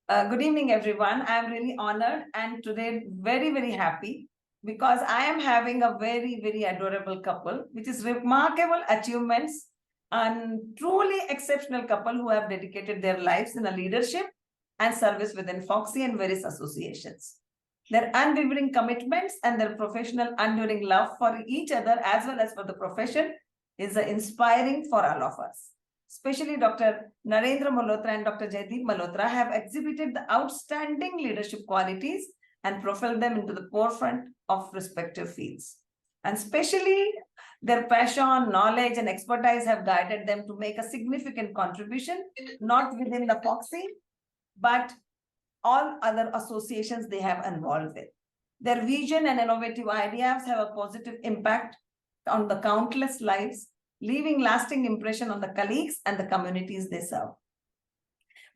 Good evening, everyone. I am really honored and today very happy because I am having a very adorable couple, which is remarkable achievements and truly exceptional couple who have dedicated their lives in a leadership and service within Foxy and various associations. Their unwavering commitments and their professional enduring love for each other as well as for the profession is inspiring for all of us. Especially Dr. Narendra Malhotra and Dr. Jaideep Malhotra have exhibited the outstanding leadership qualities and propelled them into the forefront of respective fields. And especially their passion, knowledge, and expertise have guided them to make a significant contribution, not within the Foxy, but all other associations they have involved with. Their vision and innovative ideas have a positive impact on the countless lives, leaving lasting impression on the colleagues and the communities they serve.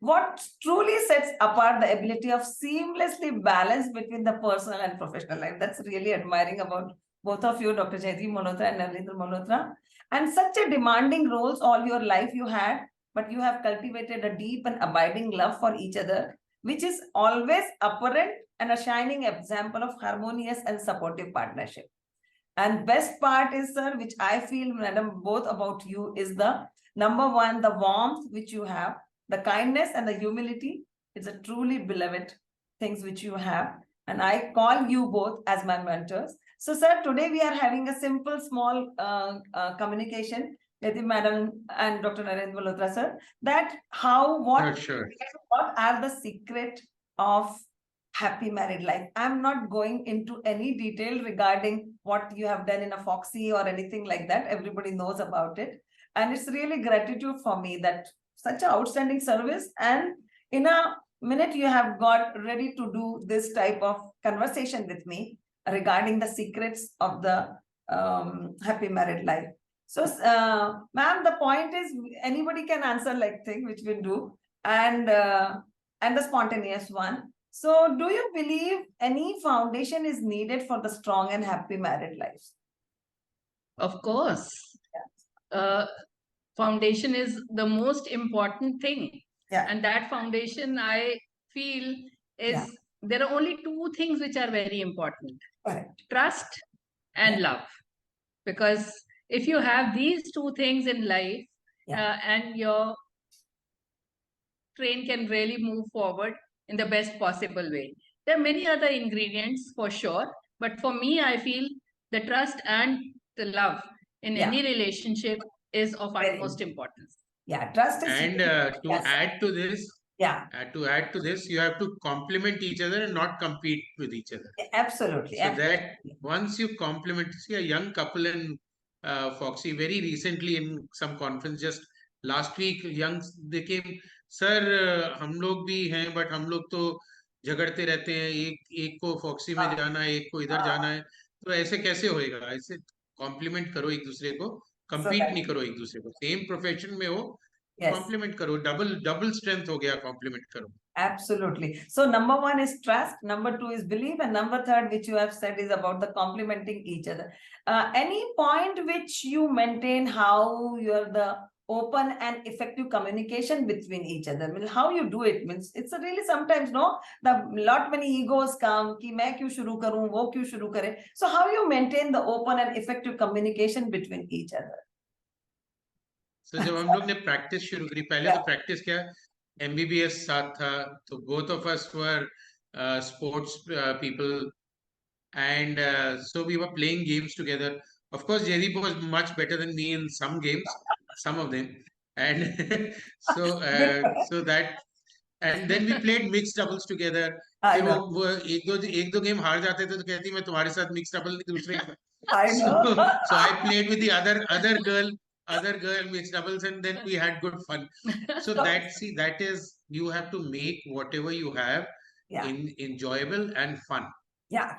What truly sets apart the ability of seamlessly balance between the personal and professional life. That's really admiring about both of you, Dr. Jaideep Malhotra and Narendra Malhotra. And such a demanding roles all your life you had, but you have cultivated a deep and abiding love for each other, which is always apparent and a shining example of harmonious and supportive partnership. And best part is, sir, which I feel, madam, both about you is the number one, the warmth which you have, the kindness and the humility. It's a truly beloved things which you have. And I call you both as my mentors. So, sir, today we are having a simple, small communication with the madam and Dr. Narendra Malhotra, sir, that what are the secret of happy married life. I'm not going into any detail regarding what you have done in a Foxy or anything like that. Everybody knows about it. And it's really gratitude for me that such an outstanding service. And in a minute, you have got ready to do this type of conversation with me regarding the secrets of the happy married life. So, ma'am, the point is anybody can answer like thing, which we do. And the spontaneous one. So, do you believe any foundation is needed for the strong and happy married lives? Of course. Foundation is the most important thing. And that foundation, I feel, is there are only two things which are very important. Trust and love. Because if you have these two things in life, and your train can really move forward in the best possible way. There are many other ingredients for sure, but for me, I feel the trust and the love in any relationship is of utmost importance. Yeah, trust is. And to add to this, you have to complement each other and not compete with each other. Absolutely. So that once you complement, see a young couple in Foxy very recently in some conference just last week, they came, sir, हम लोग भी हैं, but हम लोग तो झगड़ते रहते हैं, एक को फॉक्सी में जाना है, एक को इधर जाना है, तो ऐसे कैसे होएगा? ऐसे कॉम्प्लीमेंट करो एक दूसरे को, compete नहीं करो एक दूसरे को, सेम प्रोफेशन में हो, compliment करो, double strength हो गया, compliment करो. Absolutely. So number one is trust, number two is belief, and number third, which you have said, is about the complementing each other. Any point which you maintain how you're the open and effective communication between each other? I mean, how you do it means it's a really sometimes the lot many egos come कि मैं क्यों शुरू करूं, वो क्यों शुरू करे. So how you maintain the open and effective communication between each other? So जब हम लोग ने practice शुरू करी, पहले तो practice क्या MBBS साथ था, तो both of us were sports people, and so we were playing games together. Of course, Jaideep was much better than me in some games, some of them, and so that, and then we played mixed doubles together. फिर वो एक दो game हार जाते थे तो कहती मैं तुम्हारे साथ mixed double नहीं दूसरे. So I played with the other girl mixed doubles, and then we had good fun. So that is, you have to make whatever you have enjoyable and fun.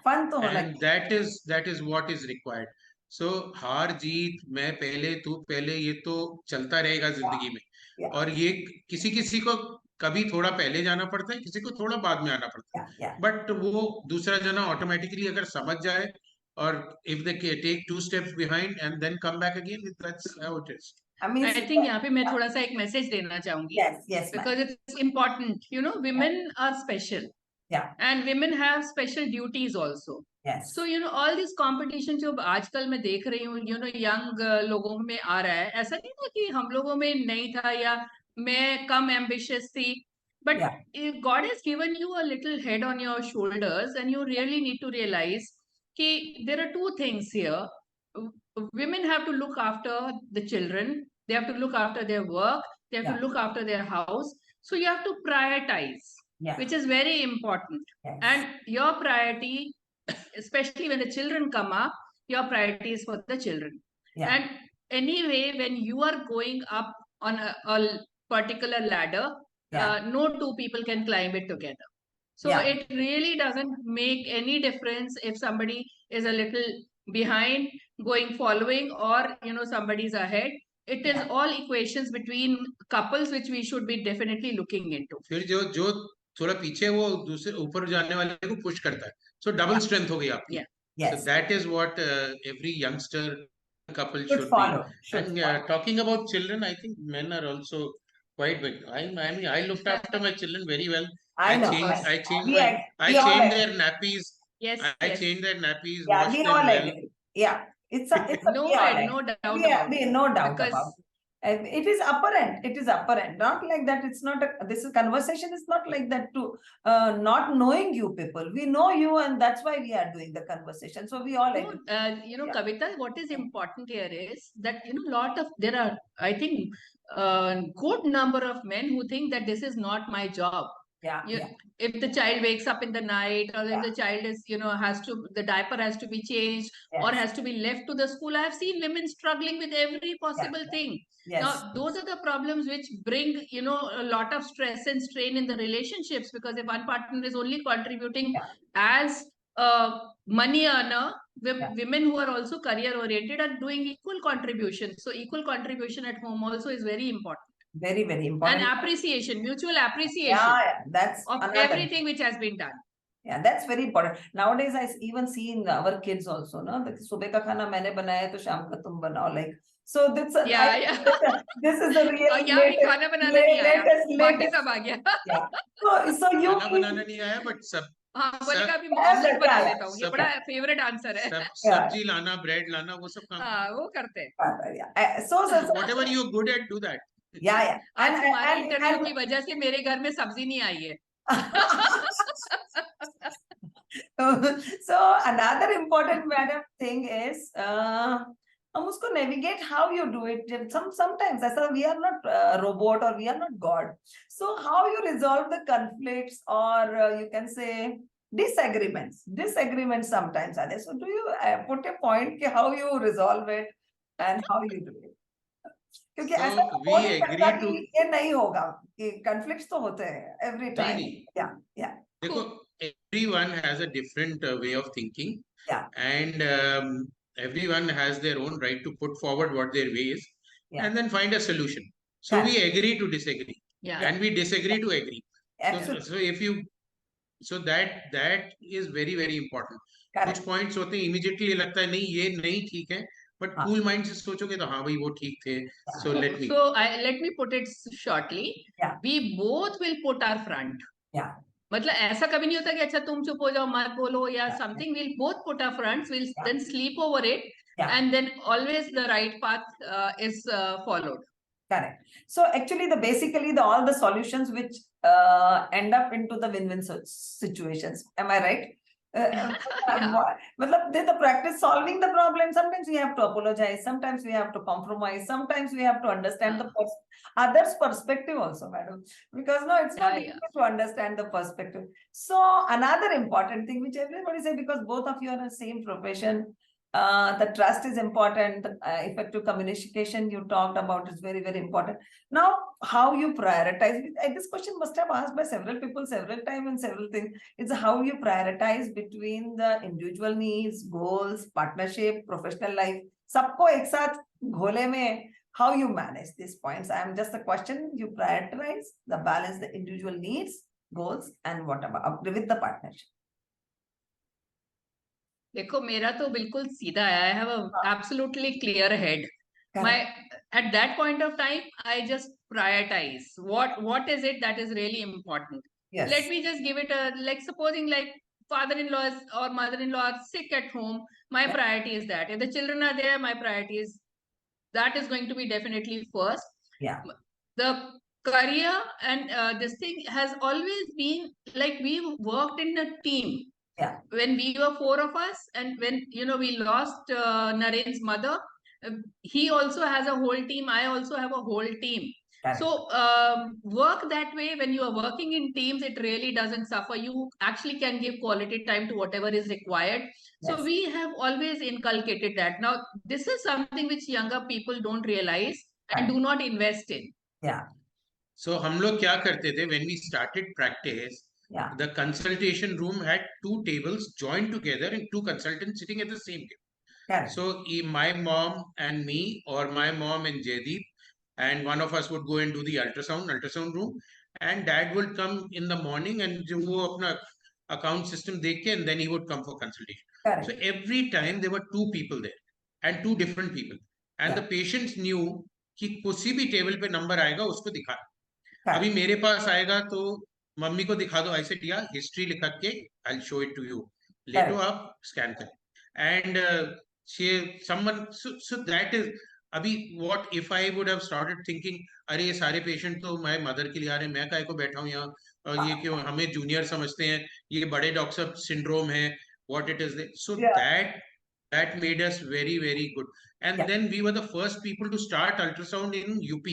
Fun तो and that is what is required. So हार जीत, मैं पहले तू पहले, ये तो चलता रहेगा जिंदगी में. और ये किसी को कभी थोड़ा पहले जाना पड़ता है, किसी को थोड़ा बाद में आना पड़ता है. बट वो दूसरा जना ऑटोमेटिकली अगर समझ जाए, or if they take 2 steps behind and then come back again, that's how it is. I think यहाँ पे मैं थोड़ा सा एक message देना चाहूंगी. Yes, because it's important. You know, women are special. Yeah. And women have special duties also. Yes. So, you know, all these competitions जो आजकल मैं देख रही हूँ, you know, young लोगों में आ रहा है. ऐसा नहीं था कि हम लोगों में नहीं था या मैं कम ambitious थी. But if God has given you a little head on your shoulders, and you really need to realize that there are two things here. Women have to look after the children. They have to look after their work. They have to look after their house. So you have to prioritize. Which is very important. And your priority, especially when the children come up, your priority is for the children. And anyway, when you are going up on a particular ladder, no two people can climb it together. So it really doesn't make any difference if somebody is a little behind, following, or, you know, somebody's ahead. It is all equations between couples which we should be definitely looking into. फिर जो थोड़ा पीछे वो दूसरे ऊपर जाने वाले को पुश करता है. So double strength हो गई आपकी. So that is what every youngster couple should be. And talking about children, I think men are also quite big. I mean, I looked after my children very well. I changed their nappies. I changed their nappies, washed them well. It's no doubt about it. No doubt about it. It is apparent. It is apparent. Not like that. It's not this conversation is not like that to not knowing you people. We know you, and that's why we are doing the conversation. So we all agree. You know, Kawita, what is important here is that, you know, there are, I think, good number of men who think that this is not my job. If the child wakes up in the night, or if the child is, you know, the diaper has to be changed, or has to be left to the school. I have seen women struggling with every possible thing. Now, those are the problems which bring, you know, a lot of stress and strain in the relationships, because if one partner is only contributing as a money earner, women who are also career oriented are doing equal contribution. So equal contribution at home also is very important. Very, very important. And appreciation, mutual appreciation that's of everything which has been done. That's very important. Nowadays, I even see in our kids also, no? Subah ka khana maine banaya, to sham ka tum banao. Like, so that's this is the real latest. So you खाना बनाना नहीं आया, but सब बोले का भी omelette बना लेता हूँ. ये बड़ा फेवरेट आंसर है. सब्जी लाना, ब्रेड लाना, वो सब काम वो करते हैं. So whatever you're good at, do that. आज हमारी इंटरव्यू की वजह से मेरे घर में सब्जी नहीं आई है. So another important thing is usko navigate how you do it. Sometimes we are not a robot, or we are not God. So how you resolve the conflicts, or you can say disagreements sometimes are there. So do you put a point how you resolve it and how you do it? क्योंकि ऐसा हो नहीं सकता कि ये नहीं होगा, कि conflicts तो होते हैं every time. देखो, everyone has a different way of thinking, and everyone has their own right to put forward what their way is, and then find a solution. So we agree to disagree, and we disagree to agree. So that is very, very important. कुछ points होते हैं immediately लगता है नहीं ये नहीं ठीक है, but cool mind से सोचोगे तो हाँ भाई वो ठीक थे. So let me put it shortly. We both will put our front. मतलब ऐसा कभी नहीं होता कि अच्छा तुम चुप हो जाओ मत बोलो या something. We'll both put our fronts. We'll then sleep over it, and then always the right path is followed. Correct. So actually, basically all the solutions which end up into the win-win situations. Am I right? The practice solving the problem. Sometimes we have to apologize, sometimes we have to compromise, sometimes we have to understand the other's perspective also, madam, because no, it's not easy to understand the perspective. So another important thing which everybody say, because both of you are in the same profession, the trust is important. Effective communication you talked about is very, very important. Now, how you prioritize? This question must have asked by several people several times and several things. It's how you prioritize between the individual needs, goals, partnership, professional life. Sabko ek saath ghole mein, how you manage these points? I am just a question. You prioritize the balance, the individual needs, goals, and what about with the partnership? देखो मेरा तो बिल्कुल सीधा है. I have a absolutely clear head. at that point of time, I just prioritize what is it that is really important. Yes. Let me just give it a, like, supposing like father-in-law or mother-in-law are sick at home, my priority is that. If the children are there, my priority is that is going to be definitely first. Yeah. The career and this thing has always been like we worked in a team. Yeah. When we were 4 of us, and when we lost Naren's mother, he also has a whole team. I also have a whole team. Correct. So work that way. When you are working in teams, it really doesn't suffer. You actually can give quality time to whatever is required. Yes. So we have always inculcated that. Now, this is something which younger people don't realize and do not invest in. Yeah. So हम लोग क्या करते थे when we started practice? Yeah. The consultation room had 2 tables joined together and 2 consultants sitting at the same table. Correct. So my mom and me, or my mom and Jaideep, and one of us would go and do the ultrasound room, and dad would come in the morning and do वो अपना account system देख के, and then he would come for consultation. Correct. So every time there were 2 people there and 2 different people, and the patients knew कि किसी भी table पे number आएगा उसको दिखा. अभी मेरे पास आएगा तो मम्मी को दिखा दो, ऐसे दिया हिस्ट्री लिखा के I'll show it to you. लेटो आप स्कैन करें. And someone, so that is अभी what if I would have started thinking अरे ये सारे पेशेंट तो मैं मदर के लिए आ रहे हैं, मैं काहे को बैठा हूँ यहाँ, और ये क्यों हमें जूनियर समझते हैं, ये बड़े डॉक्टर सिंड्रोम है, what it is there. So that made us very, very good. And then we were the first people to start ultrasound in UP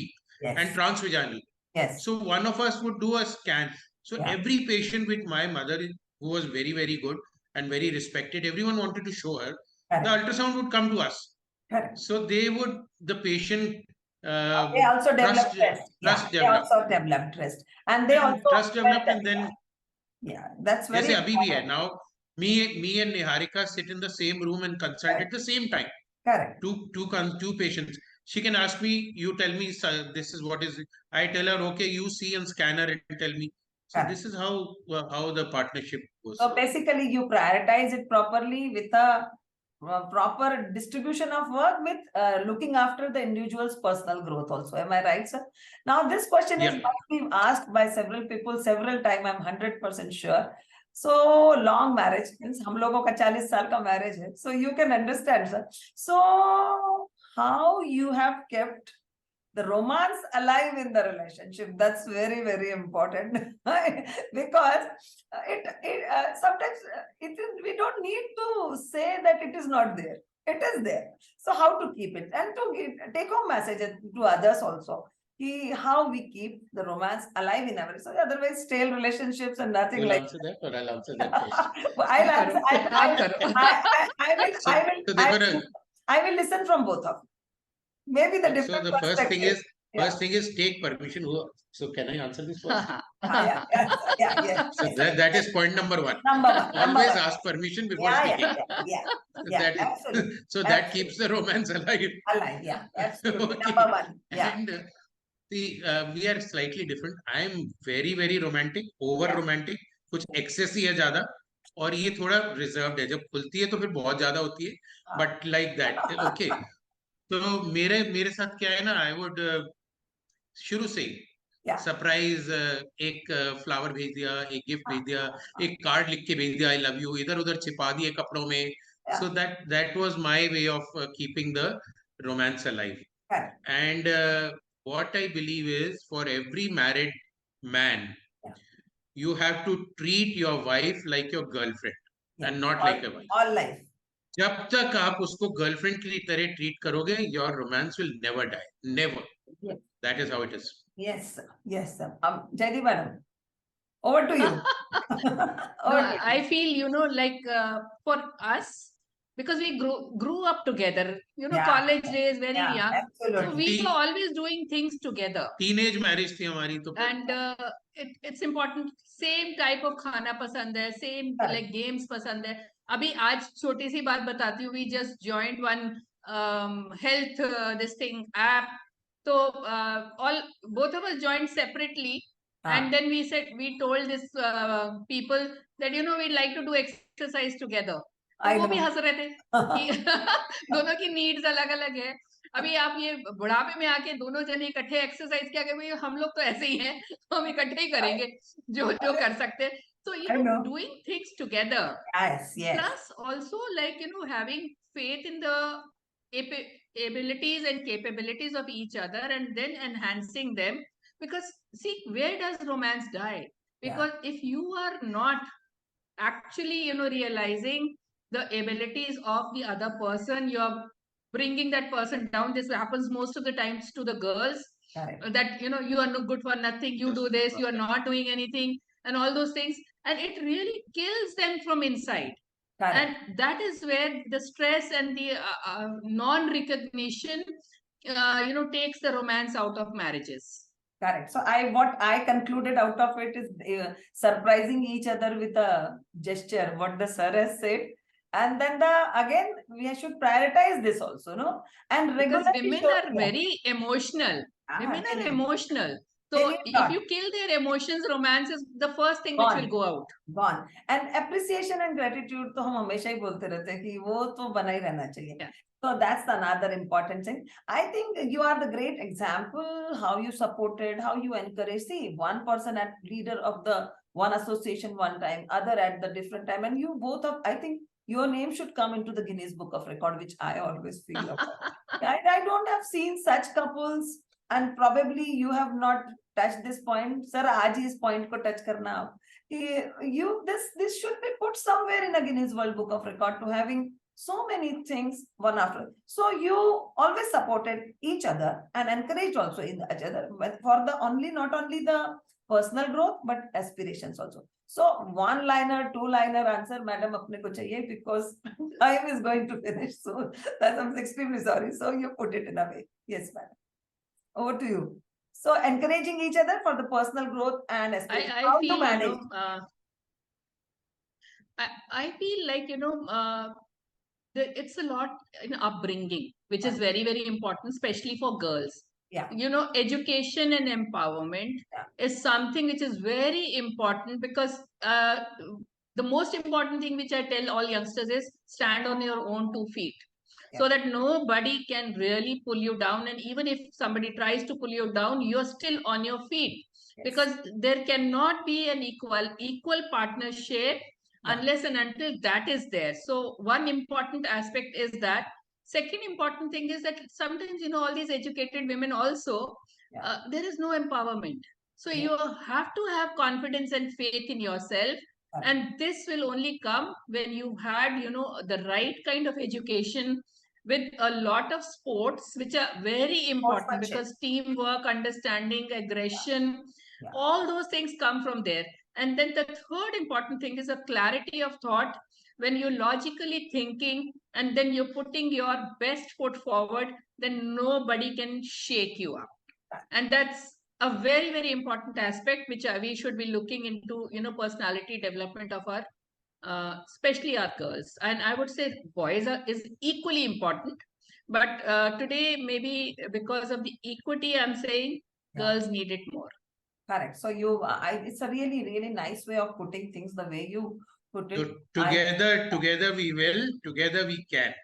and Transvijani. Yes. So one of us would do a scan. So every patient with my mother, who was very, very good and very respected, everyone wanted to show her. The ultrasound would come to us. So they would, the patient they also developed trust. They also developed trust. And they also trust developed, and then that's very important. Now me and Niharika sit in the same room and consult at the same time. Correct. Two patients. She can ask me, you tell me, this is what is it. I tell her, okay, you see and scan her and tell me. So this is how the partnership goes. So basically you prioritize it properly with a proper distribution of work, with looking after the individual's personal growth also. Am I right, sir? Now this question is being asked by several people several times, I'm 100% sure. So long marriage means हम लोगों का 40 साल का marriage है. So you can understand, sir. So how you have kept the romance alive in the relationship? That's very, very important. Because sometimes we don't need to say that it is not there. It is there. So how to keep it, and to take home message to others also. How we keep the romance alive in our, so otherwise stale relationships and nothing. You'll like answer that, or I'll answer that first? I will listen from both of you. Maybe the different. So the first thing is take permission. So can I answer this first? So that is point number 1. Always ask permission before speaking. Absolutely. So that keeps the romance alive. Absolutely. Number 1. And we are slightly different. I am very, very romantic, over romantic. कुछ excess ही है ज़्यादा, और ये थोड़ा reserved है. जब खुलती है तो फिर बहुत ज़्यादा होती है. But like that, okay. तो मेरे साथ क्या है ना, I would शुरू से सरप्राइज एक फ्लावर भेज दिया, एक गिफ्ट भेज दिया, एक कार्ड लिख के भेज दिया, I love you, इधर उधर छिपा दिए कपड़ों में. So that was my way of keeping the romance alive. And what I believe is, for every married man, you have to treat your wife like your girlfriend and not like a wife. All life. जब तक आप उसको girlfriend की तरह treat करोगे, your romance will never die. Never. That is how it is. Yes, sir. Yes, sir. Jaideep madam, over to you. I feel, like for us, because we grew up together, college days, very young. Absolutely. So we were always doing things together. Teenage marriage थी हमारी तो. And it's important. Same type of खाना पसंद है, same like games पसंद है. अभी आज छोटी सी बात बताती हूँ. We just joined one health this thing app. So both of us joined separately, and then we told this people that we'd like to do exercise together. वो भी हंस रहे थे कि दोनों की needs अलग अलग है. अभी आप ये बुढ़ापे में आके दोनों जने इकट्ठे एक्सरसाइज किया भाई हम लोग तो ऐसे ही हैं, हम इकट्ठे ही करेंगे जो जो कर सकते हैं. So doing things together. Yes, yes. Plus also like having faith in the abilities and capabilities of each other and then enhancing them. Because see, where does romance die? Because if you are not actually realizing the abilities of the other person, you're bringing that person down. This happens most of the times to the girls. Correct. That you are no good for nothing, you do this, you are not doing anything, and all those things, and it really kills them from inside. Correct. And that is where the stress and the non-recognition takes the romance out of marriages. Correct. So what I concluded out of it is surprising each other with a gesture, what the sir has said. And then again, we should prioritize this also, no? And because women are very emotional. Women are emotional. So if you kill their emotions, romance is the first thing which will go out. Gone. And appreciation and gratitude तो हम हमेशा ही बोलते रहते हैं कि वो तो बना ही रहना चाहिए. So that's another important thing. I think you are the great example, how you supported, how you encouraged. See, one person at leader of the one association one time, other at the different time. And you both of, I think your name should come into the Guinness Book of Record, which I always feel about. I don't have seen such couples, and probably you have not touched this point. Sir, आज ही इस point को touch करना आप. This should be put somewhere in a Guinness World Book of Record to having so many things one after. So you always supported each other and encouraged also in each other, but for the not only the personal growth but aspirations also. So one-liner, two-liner answer, madam, apne ko chahiye because time is going to finish. So I'm extremely sorry. So you put it in a way. Yes, madam. Over to you. So encouraging each other for the personal growth and aspirations. I feel, manage. I feel like, it's a lot in upbringing, which is very, very important, especially for girls. Yeah. Education and empowerment is something which is very important because the most important thing which I tell all youngsters is stand on your own 2 feet. So that nobody can really pull you down. And even if somebody tries to pull you down, you're still on your feet. Because there cannot be an equal partnership unless and until that is there. So one important aspect is that. Second important thing is that sometimes, all these educated women also, there is no empowerment. So you have to have confidence and faith in yourself. And this will only come when you had, the right kind of education with a lot of sports, which are very important because teamwork, understanding, aggression, all those things come from there. And then the third important thing is a clarity of thought. When you're logically thinking and then you're putting your best foot forward, then nobody can shake you up. And that's a very, very important aspect, which we should be looking into, personality development of our especially our girls. And I would say boys is equally important. But today, maybe because of the equity, I'm saying girls need it more. Correct. So it's a really, really nice way of putting things the way you put it. Together we will, together we can.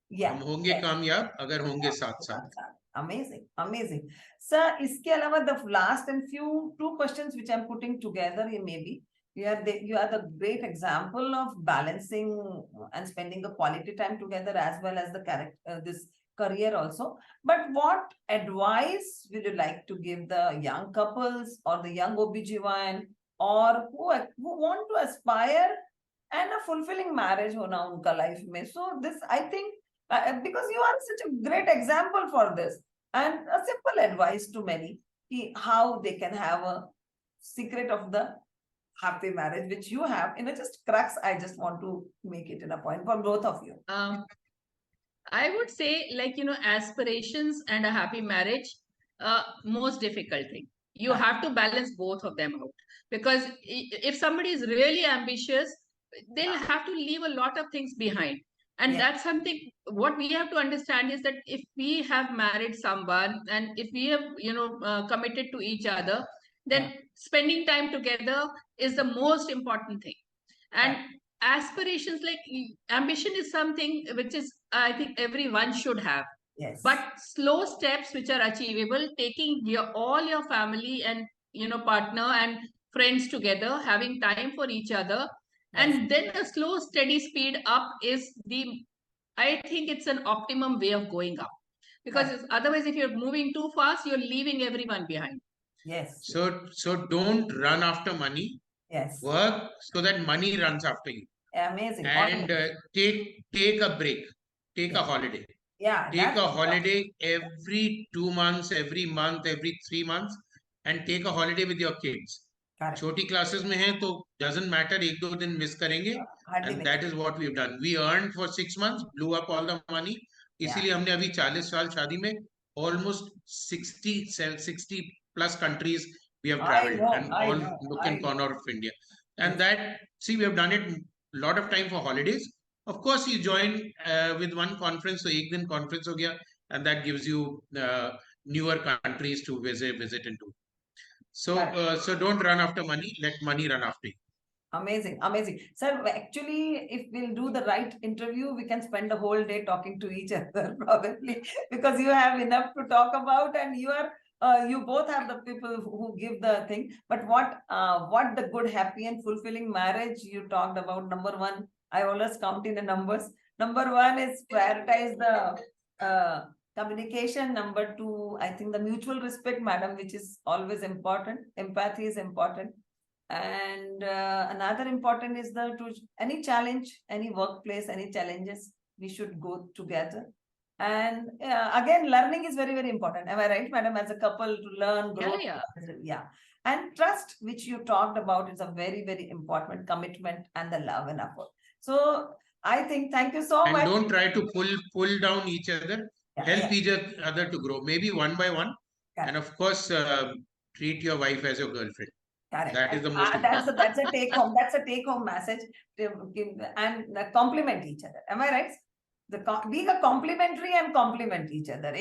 Yeah. हम होंगे कामयाब अगर होंगे साथ-साथ. Amazing, amazing. Sir, इसके अलावा the last and two questions which I'm putting together, maybe. You are the great example of balancing and spending a quality time together as well as this career also. But what advice would you like to give the young couples or the young OBGYN or who want to aspire and a fulfilling marriage hona unka life mein? So this, I think, because you are such a great example for this and a simple advice to many how they can have a secret of the happy marriage, which you have in a just crux. I just want to make it in a point for both of you. I would say, like, aspirations and a happy marriage, most difficult thing. You have to balance both of them out. Because if somebody is really ambitious, they'll have to leave a lot of things behind. And that's something, what we have to understand is that if we have married someone and if we have, committed to each other, then spending time together is the most important thing. And aspirations, like ambition is something which is, I think everyone should have. Yes. But slow steps which are achievable, taking all your family and partner and friends together, having time for each other, and then a slow steady speed up is I think it's an optimum way of going up, because otherwise if you're moving too fast, you're leaving everyone behind. Yes. So don't run after money. Yes. Work so that money runs after you. Amazing. And take a break. Take a holiday. Yeah. Take a holiday every 2 months, every month, every 3 months, and take a holiday with your kids. छोटी classes में हैं तो doesn't matter, 1-2 दिन miss करेंगे, and that is what we've done. We earned for 6 months, blew up all the money. इसीलिए हमने अभी 40 साल शादी में almost 60 plus countries we have traveled, and all nook and corner of India. And that, see, we have done it a lot of time for holidays. Of course, you join with one conference, so एक दिन conference हो गया, and that gives you newer countries to visit and do. So don't run after money. Let money run after you. Amazing, amazing. Sir, actually, if we'll do the right interview, we can spend the whole day talking to each other, probably, because you have enough to talk about, and you both have the people who give the thing. But what the good, happy, and fulfilling marriage you talked about? Number one, I always count in the numbers. Number one is prioritize the communication. Number two, I think the mutual respect, madam, which is always important. Empathy is important. And another important is any challenge, any workplace, any challenges, we should go together. And again, learning is very, very important. Am I right, madam? As a couple, to learn, grow. Yeah. And trust, which you talked about, is a very, very important commitment, and the love and effort. So I think, thank you so much. And don't try to pull down each other. Help each other to grow, maybe one by one. And of course, treat your wife as your girlfriend. Correct. That is the most important. That's a take home. That's a take home message. And compliment each other. Am I right? Being a complimentary and compliment each other.